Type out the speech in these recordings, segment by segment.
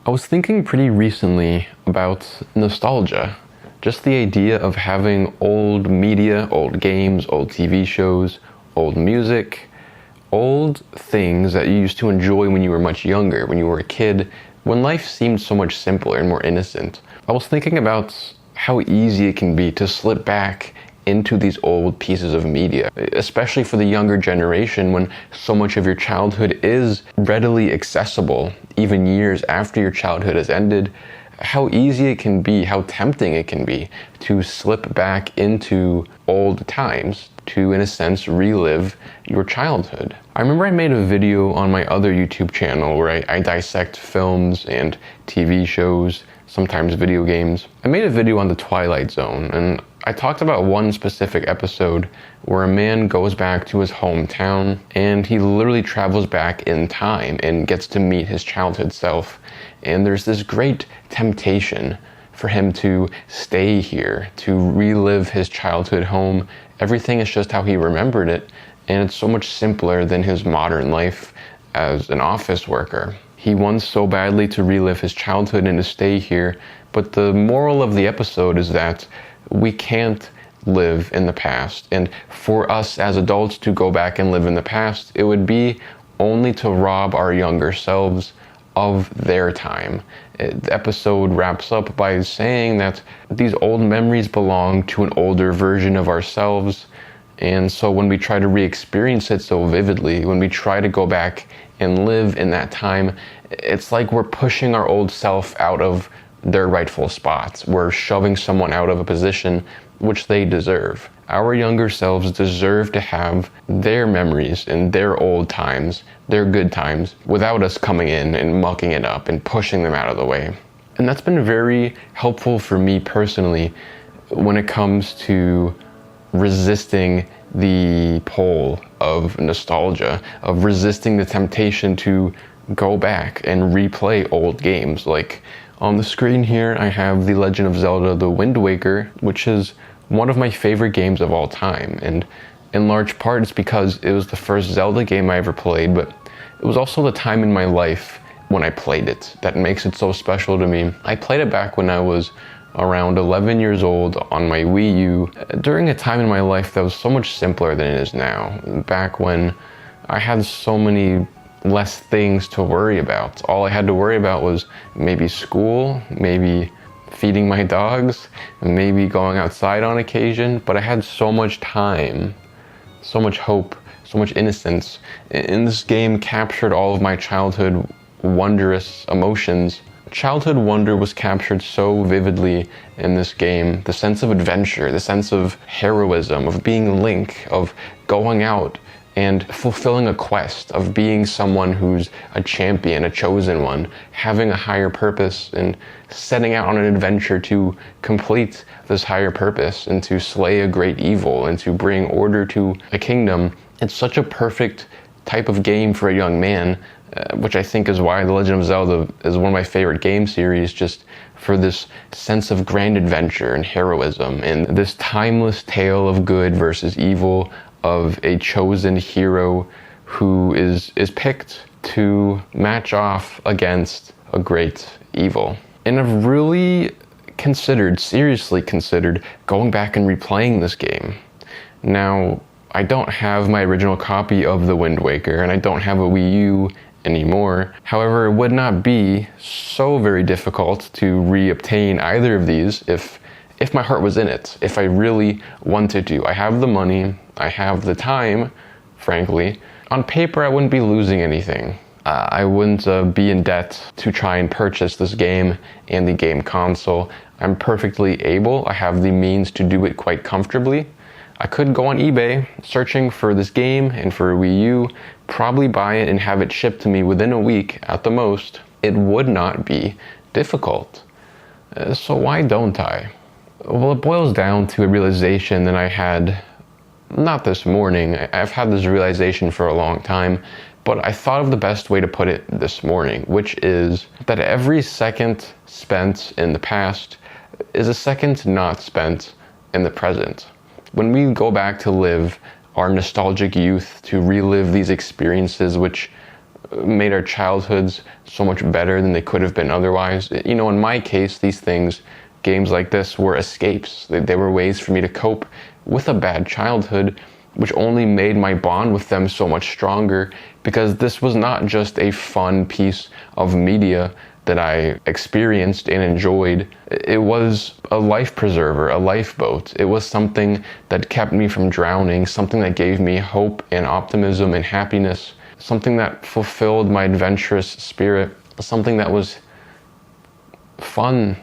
I was thinking pretty recently about nostalgia. Just the idea of having old media, old games, old TV shows, old music, old things that you used to enjoy when you were much younger, when you were a kid, when life seemed so much simpler and more innocent. I was thinking about how easy it can be to slip back into these old pieces of media, especially for the younger generation when so much of your childhood is readily accessible, even years after your childhood has ended. How easy it can be, how tempting it can be to slip back into old times, to, in a sense, relive your childhood. I remember I made a video on my other YouTube channel where I dissect films and TV shows, sometimes video games. I made a video on the Twilight Zone, and I talked about one specific episode where a man goes back to his hometown and he literally travels back in time and gets to meet his childhood self. And there's this great temptation for him to stay here, to relive his childhood home. Everything is just how he remembered it, and it's so much simpler than his modern life as an office worker. He wants so badly to relive his childhood and to stay here, but the moral of the episode is that we can't live in the past. And for us as adults to go back and live in the past, it would be only to rob our younger selves of their time. The episode wraps up by saying that these old memories belong to an older version of ourselves. And so when we try to re-experience it so vividly, when we try to go back and live in that time, it's like we're pushing our old self out of their rightful spots. We're shoving someone out of a position which they deserve. Our younger selves deserve to have their memories and their old times, their good times, without us coming in and mucking it up and pushing them out of the way. And that's been very helpful for me personally when it comes to resisting the pull of nostalgia, of resisting the temptation to go back and replay old games. Like on the screen here, I have The Legend of Zelda: The Wind Waker, which is one of my favorite games of all time. And in large part, it's because it was the first Zelda game I ever played, but it was also the time in my life when I played it that makes it so special to me. I played it back when I was around 11 years old on my Wii U, during a time in my life that was so much simpler than it is now. Back when I had so many less things to worry about. All I had to worry about was maybe school, maybe feeding my dogs, maybe going outside on occasion, but I had so much time, so much hope, so much innocence. And this game captured all of my childhood wondrous emotions. Childhood wonder was captured so vividly in this game. The sense of adventure, the sense of heroism, of being Link, of going out and fulfilling a quest, of being someone who's a champion, a chosen one, having a higher purpose and setting out on an adventure to complete this higher purpose and to slay a great evil and to bring order to a kingdom. It's such a perfect type of game for a young man, which I think is why The Legend of Zelda is one of my favorite game series, just for this sense of grand adventure and heroism and this timeless tale of good versus evil, of a chosen hero who is picked to match off against a great evil. And I've really seriously considered going back and replaying this game. Now, I don't have my original copy of The Wind Waker, and I don't have a Wii U anymore. However, it would not be so very difficult to reobtain either of these if my heart was in it, if I really wanted to. I have the money, I have the time, frankly. On paper, I wouldn't be losing anything. I wouldn't be in debt to try and purchase this game and the game console. I'm perfectly able, I have the means to do it quite comfortably. I could go on eBay, searching for this game and for a Wii U, probably buy it and have it shipped to me within a week at the most. It would not be difficult. So why don't I? Well, it boils down to a realization that I had, not this morning, I've had this realization for a long time, but I thought of the best way to put it this morning, which is that every second spent in the past is a second not spent in the present. When we go back to live our nostalgic youth, to relive these experiences which made our childhoods so much better than they could have been otherwise. You know, in my case, these things, games like this, were escapes. They were ways for me to cope with a bad childhood, which only made my bond with them so much stronger, because this was not just a fun piece of media that I experienced and enjoyed. It was a life preserver, a lifeboat. It was something that kept me from drowning, something that gave me hope and optimism and happiness, something that fulfilled my adventurous spirit, something that was fun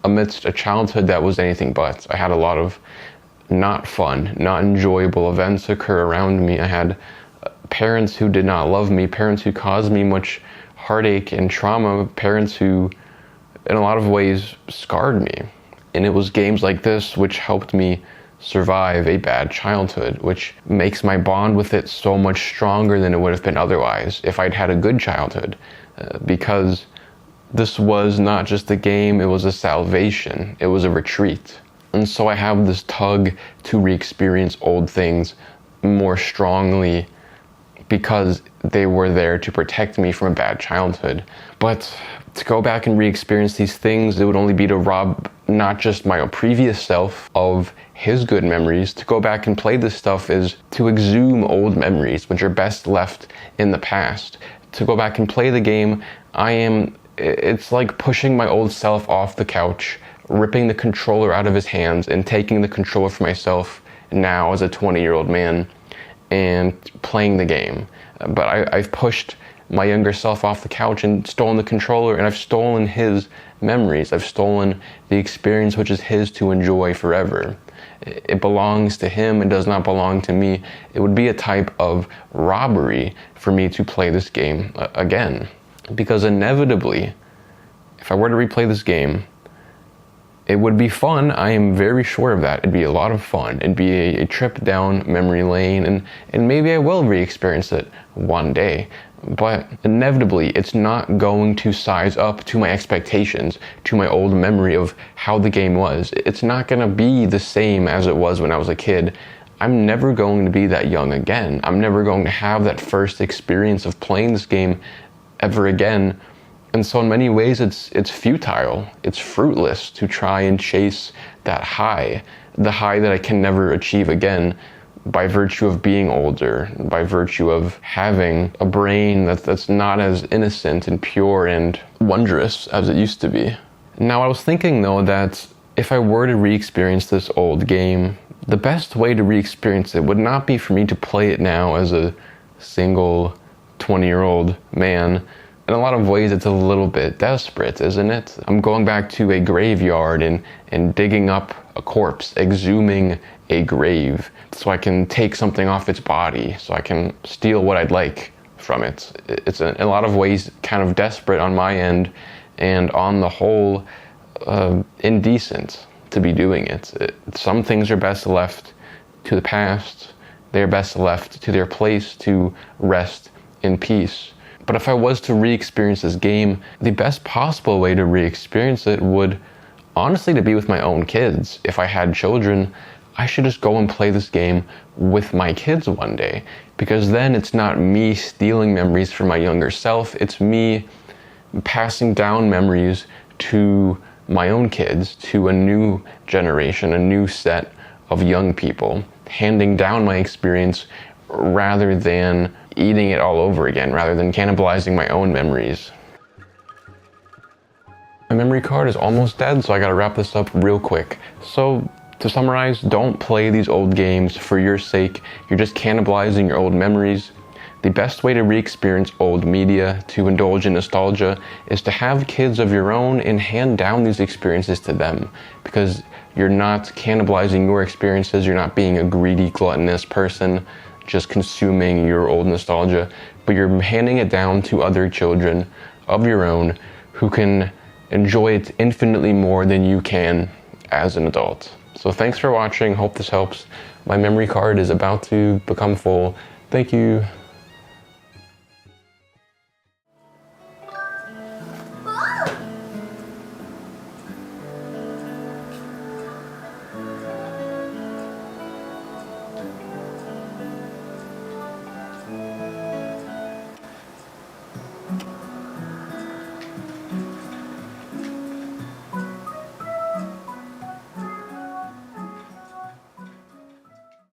amidst a childhood that was anything but. I had a lot of not fun, not enjoyable events occur around me. I had parents who did not love me, parents who caused me much heartache and trauma, parents who, in a lot of ways, scarred me. And it was games like this which helped me survive a bad childhood, which makes my bond with it so much stronger than it would have been otherwise if I'd had a good childhood. Because this was not just a game, it was a salvation, it was a retreat. And so I have this tug to re-experience old things more strongly because they were there to protect me from a bad childhood. But to go back and re-experience these things, it would only be to rob not just my previous self of his good memories. To go back and play this stuff is to exhume old memories, which are best left in the past. To go back and play the game, it's like pushing my old self off the couch, ripping the controller out of his hands and taking the controller for myself now as a 20-year-old man and playing the game. But I've pushed my younger self off the couch and stolen the controller, and I've stolen his memories. I've stolen the experience which is his to enjoy forever. It belongs to him and does not belong to me. It would be a type of robbery for me to play this game again. Because inevitably, if I were to replay this game, it would be fun. I am very sure of that. It'd be a lot of fun. It'd be a trip down memory lane, and maybe I will re-experience it one day. But inevitably, it's not going to size up to my expectations, to my old memory of how the game was. It's not going to be the same as it was when I was a kid. I'm never going to be that young again. I'm never going to have that first experience of playing this game ever again. And so in many ways, it's futile, it's fruitless to try and chase that high, the high that I can never achieve again by virtue of being older, by virtue of having a brain that's not as innocent and pure and wondrous as it used to be. Now, I was thinking, though, that if I were to re-experience this old game, the best way to re-experience it would not be for me to play it now as a single 20-year-old man. In a lot of ways, it's a little bit desperate, isn't it? I'm going back to a graveyard and digging up a corpse, exhuming a grave, so I can take something off its body, so I can steal what I'd like from it. It's in a lot of ways kind of desperate on my end, and on the whole, indecent to be doing it. Some things are best left to the past. They're best left to their place to rest in peace. But if I was to re-experience this game, the best possible way to re-experience it would honestly to be with my own kids. If I had children, I should just go and play this game with my kids one day, because then it's not me stealing memories from my younger self, it's me passing down memories to my own kids, to a new generation, a new set of young people, handing down my experience rather than eating it all over again, rather than cannibalizing my own memories. My memory card is almost dead, so I gotta wrap this up real quick. So, to summarize, don't play these old games for your sake. You're just cannibalizing your old memories. The best way to re-experience old media, to indulge in nostalgia, is to have kids of your own and hand down these experiences to them. Because you're not cannibalizing your experiences, you're not being a greedy, gluttonous person, just consuming your old nostalgia, but you're handing it down to other children of your own who can enjoy it infinitely more than you can as an adult. So thanks for watching, hope this helps. My memory card is about to become full. Thank you. Whoa!